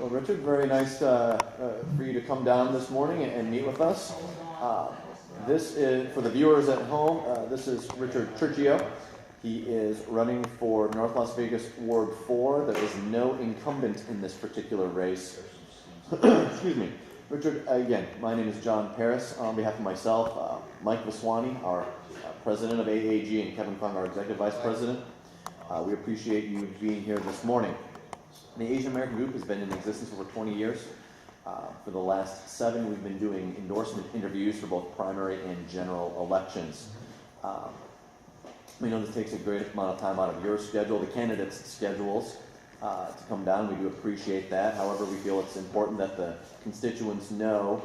Well, Richard, very nice for you to come down this morning and meet with us. This is, for the viewers at home, this is Richard Chercio. He is running for North Las Vegas Ward 4. There is no incumbent in this particular race. Excuse me. Richard, again, my name is John Paris. On behalf of myself, Mike Vaswani, our president of AAG, and Kevin Fung, our executive vice president, we appreciate you being here this morning. The Asian American Group has been in existence for over 20 years. For the last 7, we've been doing endorsement interviews for both primary and general elections. We know this takes a great amount of time out of your schedule, the candidates' schedules, to come down. We do appreciate that. However, we feel it's important that the constituents know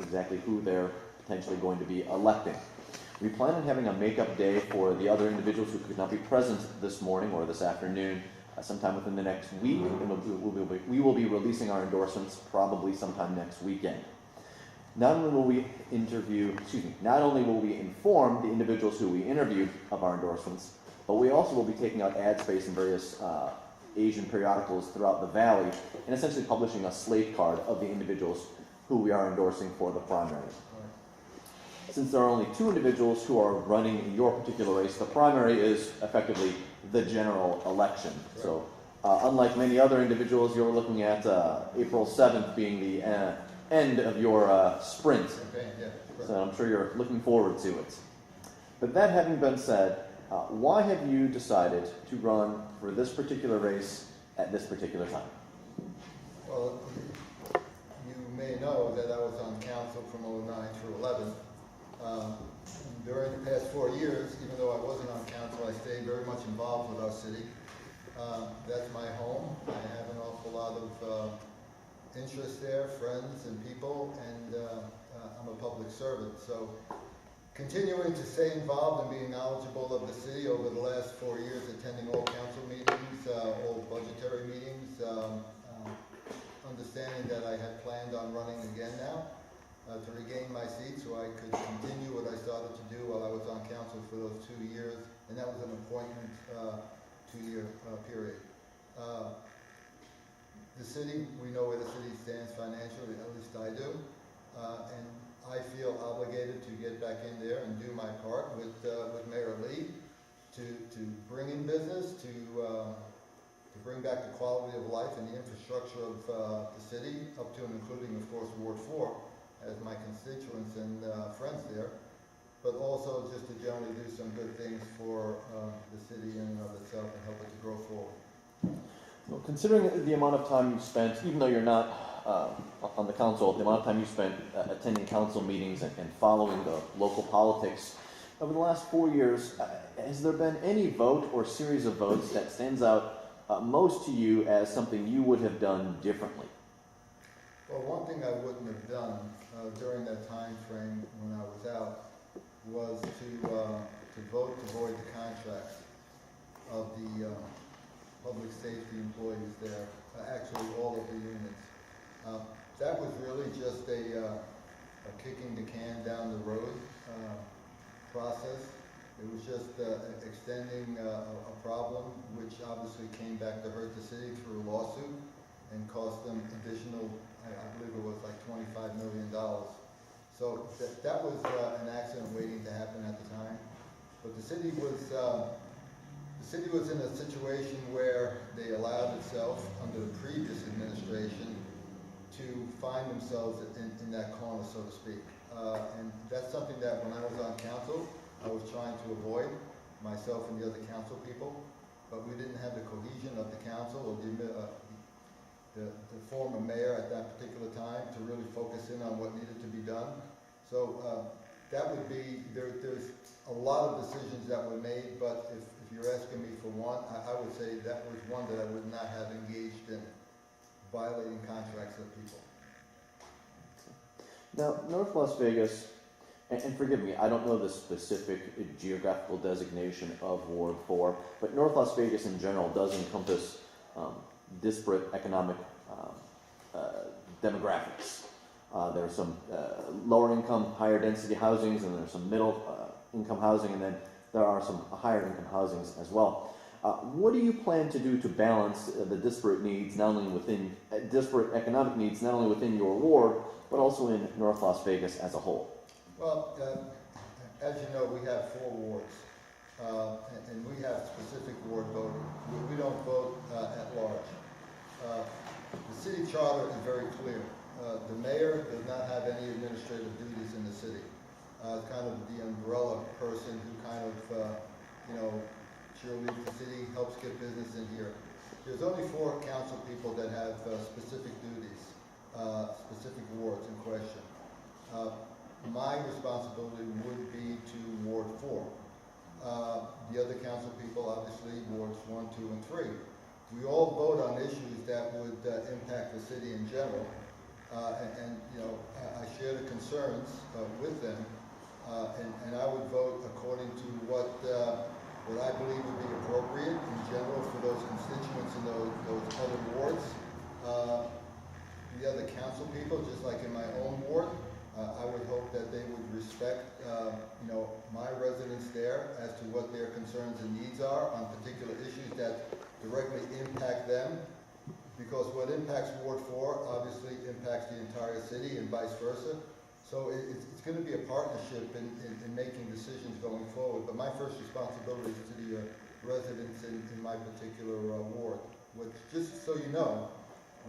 exactly who they're potentially going to be electing. We plan on having a makeup day for the other individuals who could not be present this morning or this afternoon sometime within the next week, and we will be releasing our endorsements probably sometime next weekend. Not only will we inform the individuals who we interviewed of our endorsements, but we also will be taking out ad space in various Asian periodicals throughout the valley and essentially publishing a slate card of the individuals who we are endorsing for the primary. Since there are only 2 individuals who are running in your particular race, the primary is effectively the general election. So unlike many other individuals, you're looking at April 7th being the end of your sprint. Okay, yeah, sure. So I'm sure you're looking forward to it. But that having been said, why have you decided to run for this particular race at this particular time? Well, you may know that I was on council from 09 through 11. During the past 4 years, even though I wasn't on council, I stayed very much involved with our city. That's my home. I have an awful lot of interest there, friends and people, and I'm a public servant. So continuing to stay involved and being knowledgeable of the city over the last 4 years, attending all council meetings, all budgetary meetings, understanding that I had planned on running again now to regain my seat so I could continue what I started to do while I was on council for those 2 years, and that was an appointment 2-year period. The city, we know where the city stands financially, at least I do, and I feel obligated to get back in there and do my part with Mayor Lee to bring in business, to bring back the quality of life and the infrastructure of the city, up to and including, of course, Ward 4, as my constituents and friends there, but also just to generally do some good things for the city in and of itself and help it to grow forward. Well, considering the amount of time you spent, even though you're not on the council, the amount of time you spent attending council meetings and following the local politics over the last 4 years, has there been any vote or series of votes that stands out most to you as something you would have done differently? Well, one thing I wouldn't have done during that time frame when I was out was to vote to void the contracts of the public safety employees there, actually all of the units. That was really just a kicking the can down the road process. It was just extending a problem which obviously came back to hurt the city through a lawsuit and cost them additional, I believe it was like $25 million. So that was an accident waiting to happen at the time. But the city was in a situation where they allowed itself, under the previous administration, to find themselves in that corner, so to speak. And that's something that when I was on council, I was trying to avoid, myself and the other council people. But we didn't have the cohesion of the council or the former mayor at that particular time to really focus in on what needed to be done. So that would be, there's a lot of decisions that were made, but if you're asking me for one, I would say that was one that I would not have engaged in, violating contracts of people. Now, North Las Vegas, and forgive me, I don't know the specific geographical designation of Ward 4, but North Las Vegas in general does encompass disparate economic demographics. There's some lower income, higher density housings, and there's some middle income housing, and then there are some higher income housings as well. What do you plan to do to balance the disparate needs, not only within disparate economic needs, not only within your ward, but also in North Las Vegas as a whole? Well, as you know, we have 4 wards, and we have specific ward voting. We don't vote at large. The city charter is very clear. The mayor does not have any administrative duties in the city. Kind of the umbrella person who kind of, cheerleads the city, helps get business in here. There's only 4 council people that have specific duties, specific wards in question. My responsibility would be to Ward 4. The other council people, obviously, Wards 1, 2, and 3. We all vote on issues that would impact the city in general, I share the concerns with them, and I would vote according to what I believe would be appropriate in general for those constituents in those other wards. The other council people, just like in my own ward, I would hope that they would respect, my residents there as to what their concerns and needs are on particular issues that directly impact them. Because what impacts Ward 4 obviously impacts the entire city and vice versa. So it's going to be a partnership in making decisions going forward. But my first responsibility is to the residents in my particular ward. Which, just so you know,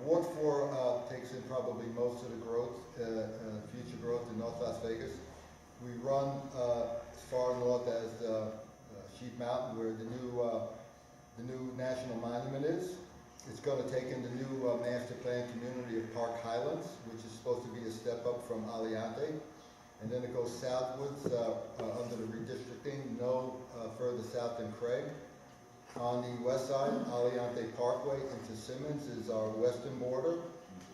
Ward 4 takes in probably most of the growth, future growth in North Las Vegas. We run as far north as Sheep Mountain, where the new national monument is. It's going to take in the new master plan community of Park Highlands, which is supposed to be a step up from Aliante. And then it goes southwards under the redistricting, no further south than Craig. On the west side, Aliante Parkway into Simmons is our western border.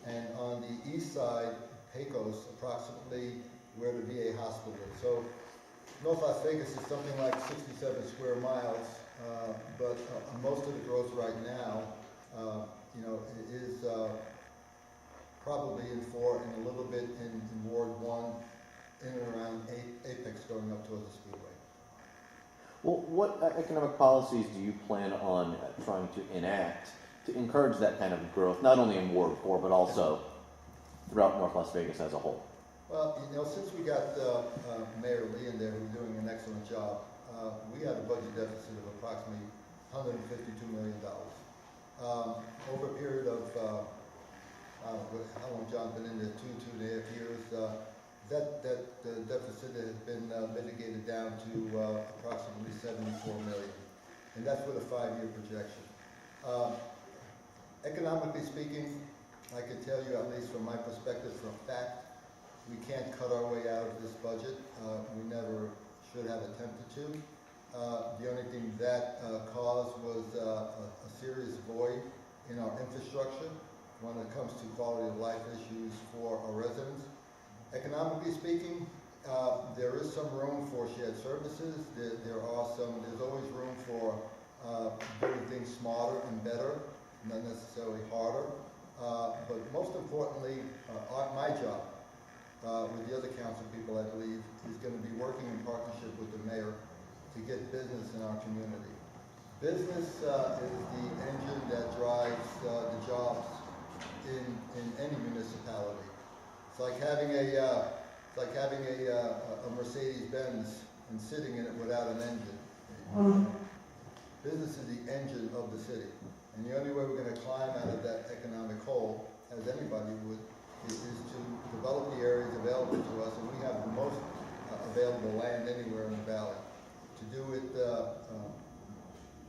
And on the east side, Pecos, approximately where the VA hospital is. So North Las Vegas is something like 67 square miles, but most of the growth right now it is probably in 4 and a little bit in Ward 1, in and around Apex going up towards the Speedway. Well, what economic policies do you plan on trying to enact to encourage that kind of growth, not only in Ward 4, but also throughout North Las Vegas as a whole? Well, since we got Mayor Lee in there, who's doing an excellent job, we had a budget deficit of approximately $152 million. Over a period of, how long John's been in there, 2.5 years, that deficit has been mitigated down to approximately $74 million. And that's with a 5-year projection. Economically speaking, I can tell you, at least from my perspective, for a fact, we can't cut our way out of this budget. We never should have attempted to. The only thing that caused was a serious void in our infrastructure when it comes to quality of life issues for our residents. Economically speaking, there is some room for shared services. There's always room for doing things smarter and better, not necessarily harder. But most importantly, my job with the other council people, I believe, is going to be working in partnership with the mayor to get business in our community. Business is the engine that drives the jobs in any municipality. It's like having a Mercedes-Benz and sitting in it without an engine. Business is the engine of the city, and the only way we're going to climb out of that economic hole, as anybody would, is to develop the areas available to us, and we have the most available land anywhere in the valley. To do it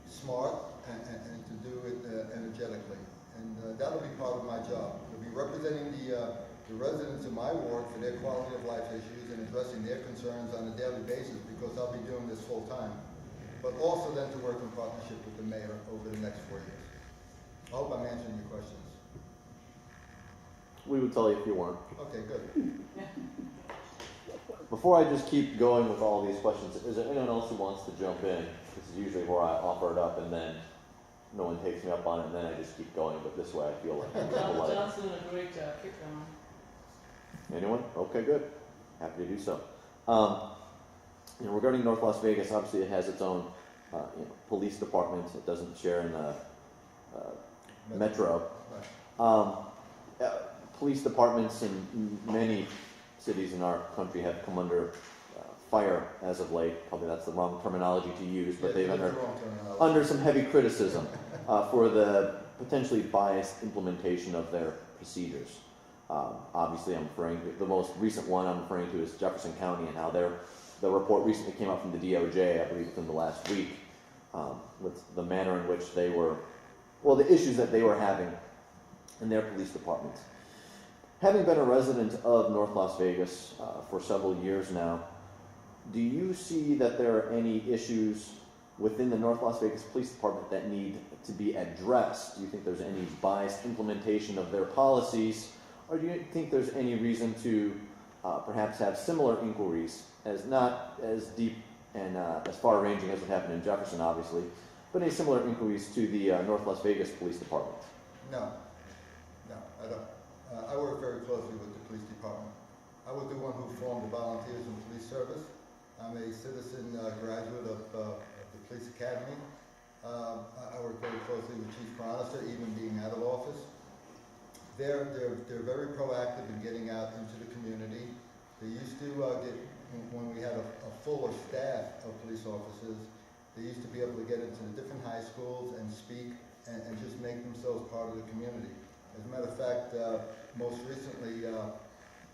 smart and to do it energetically. And that'll be part of my job. I'll be representing the residents in my ward for their quality of life issues and addressing their concerns on a daily basis, because I'll be doing this full time. But also then to work in partnership with the mayor over the next 4 years. I hope I'm answering your questions. We would tell you if you weren't. Okay, good. Before I just keep going with all these questions, is there anyone else who wants to jump in? This is usually where I offer it up and then no one takes me up on it and then I just keep going, but this way I feel like John's doing a great job. Keep going. Anyone? Okay, good. Happy to do so. Regarding North Las Vegas, obviously it has its own police department. It doesn't share in the metro. Right. Police departments in many cities in our country have come under fire as of late. Probably that's the wrong terminology to use, but they've under some heavy criticism for the potentially biased implementation of their procedures. Obviously, I'm referring to the most recent one I'm referring to is Jefferson County and how the report recently came out from the DOJ, I believe within the last week, with the manner in which they were, well, the issues that they were having in their police departments. Having been a resident of North Las Vegas for several years now, do you see that there are any issues within the North Las Vegas Police Department that need to be addressed? Do you think there's any biased implementation of their policies, or do you think there's any reason to perhaps have similar inquiries, as not as deep and as far-ranging as what happened in Jefferson, obviously, but any similar inquiries to the North Las Vegas Police Department? No, I don't. I work very closely with the police department. I was the one who formed the Volunteers in Police Service. I'm a citizen graduate of the Police Academy. I work very closely with Chief Chronister, even being out of office. They're very proactive in getting out into the community. They used to when we had a fuller staff of police officers, they used to be able to get into the different high schools and speak and just make themselves part of the community. As a matter of fact, most recently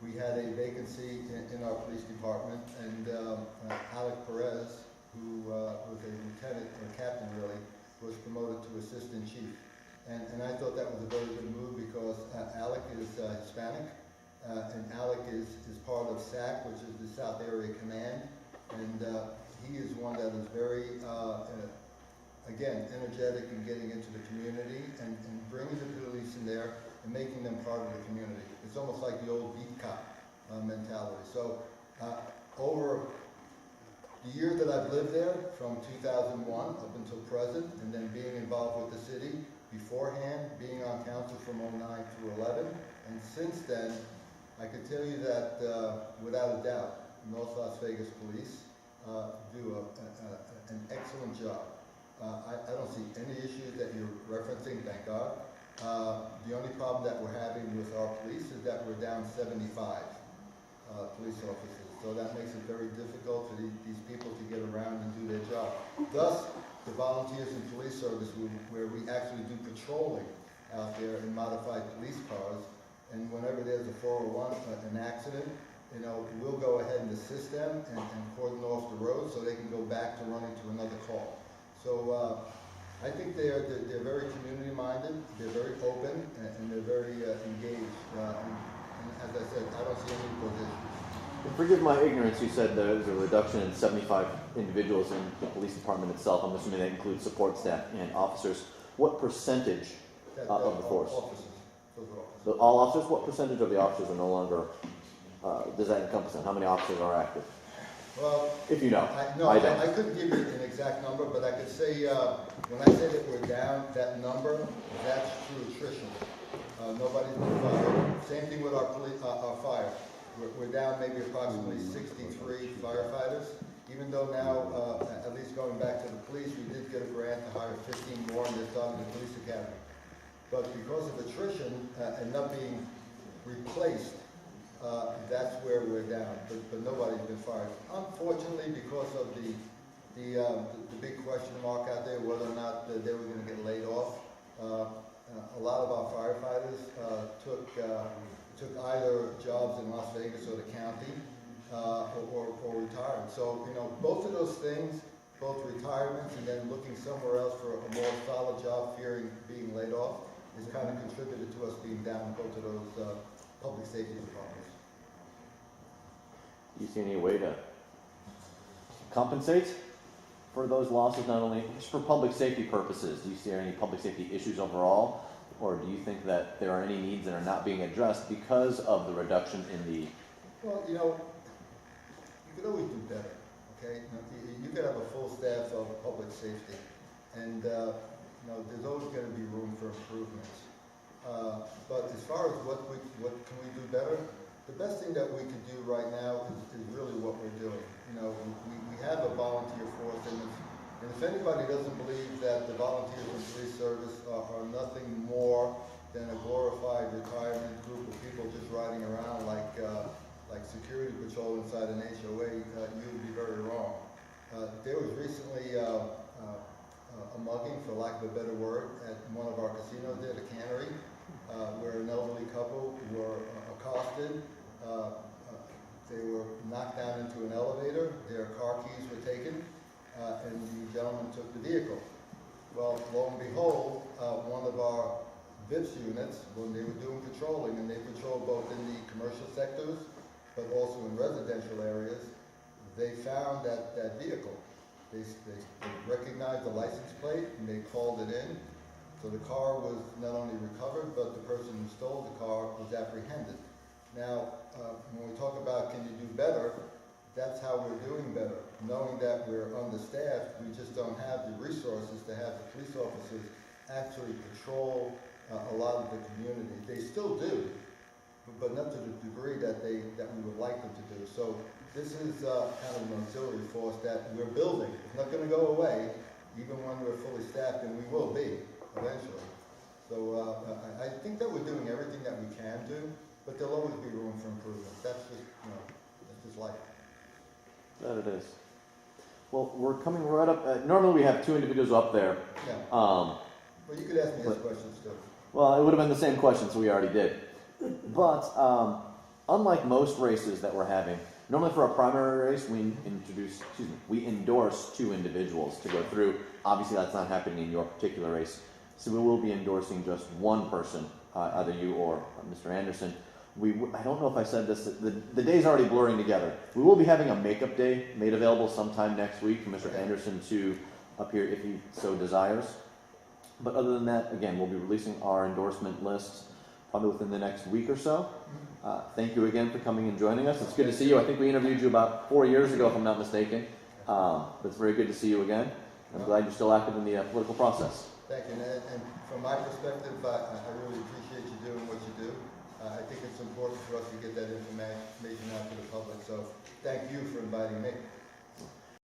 we had a vacancy in our police department, and Alec Perez, who was a lieutenant or captain really, was promoted to assistant chief. And I thought that was a very good move because Alec is Hispanic, and Alec is part of SAC, which is the South Area Command, and he is one that is very, again, energetic in getting into the community and bringing the police in there and making them part of the community. It's almost like the old beat cop mentality. So over the years that I've lived there, from 2001 up until present, and then being involved with the city beforehand, being on council from 09 through 11, and since then, I can tell you that without a doubt, North Las Vegas Police do an excellent job. I don't see any issues that you're referencing, thank God. The only problem that we're having with our police is that we're down 75 police officers. So that makes it very difficult for these people to get around and do their job. Thus, the Volunteers in Police Service, where we actually do patrolling out there in modified police cars, and whenever there's a 401, an accident, you know, we'll go ahead and assist them and cordon off the road so they can go back to running to another call. So I think they're very community-minded, they're very open, and they're very engaged. And as I said, I don't see any of those issues. And forgive my ignorance, you said there was a reduction in 75 individuals in the police department itself. I'm assuming that includes support staff and officers. What percentage of the force? Officers. Those are officers. So all officers? What percentage of the officers are no longer, does that encompass them? How many officers are active? Well, if you know. I don't. I couldn't give you an exact number, but I could say, when I say that we're down that number, that's through attrition. Nobody's been fired. Same thing with our fire. We're down maybe approximately 63 firefighters, even though now, at least going back to the police, we did get a grant to hire 15 more, and they're starting the police academy. But because of attrition and not being replaced, that's where we're down, but nobody's been fired. Unfortunately, because of the big question mark out there, whether or not they were going to get laid off, a lot of our firefighters took either jobs in Las Vegas or the county, or retired. So, you know, both of those things, both retirements and then looking somewhere else for a more solid job, fearing being laid off, has kind of contributed to us being down in both of those public safety departments. Do you see any way to compensate for those losses, not only just for public safety purposes? Do you see any public safety issues overall, or do you think that there are any needs that are not being addressed because of the reduction in the... Well, you know, you could always do better, okay? You could have a full staff of public safety, and you know, there's always going to be room for improvements. But as far as what can we do better, the best thing that we could do right now is really what we're doing. You know, we have a volunteer force, and And if anybody doesn't believe that the volunteers in police service are nothing more than a glorified retirement group of people just riding around like security patrol inside an HOA, you would be very wrong. There was recently a mugging, for lack of a better word, at one of our casinos there, the Cannery, where an elderly couple were accosted. They were knocked down into an elevator, their car keys were taken, and the gentleman took the vehicle. Well, lo and behold, one of our VIPS units, when they were doing patrolling, and they patrolled both in the commercial sectors, but also in residential areas, they found that vehicle. They recognized the license plate and they called it in. So the car was not only recovered, but the person who stole the car was apprehended. Now, when we talk about can you do better, that's how we're doing better. Knowing that we're understaffed, we just don't have the resources to have the police officers actually patrol a lot of the community. They still do, but not to the degree that we would like them to do. So this is kind of an auxiliary force that we're building. It's not going to go away, even when we're fully staffed, and we will be eventually. So I think that we're doing everything that we can do, but there'll always be room for improvement. That's just life. That it is. Well, we're coming right up. Normally we have two individuals up there. Yeah. Well, you could ask me those questions too. Well, it would have been the same questions we already did. But unlike most races that we're having, normally for a primary race, we endorse two individuals to go through. Obviously, that's not happening in your particular race. So we will be endorsing just one person, either you or Mr. Anderson. I don't know if I said this, the day's already blurring together. We will be having a makeup day made available sometime next week for Mr. Anderson to appear if he so desires. But other than that, again, we'll be releasing our endorsement lists probably within the next week or so. Thank you again for coming and joining us. It's good to see you. I think we interviewed you about 4 years ago, if I'm not mistaken. But it's very good to see you again. I'm glad you're still active in the political process. Thank you. And from my perspective, I really appreciate you doing what you do. I think it's important for us to get that information out to the public. So thank you for inviting me.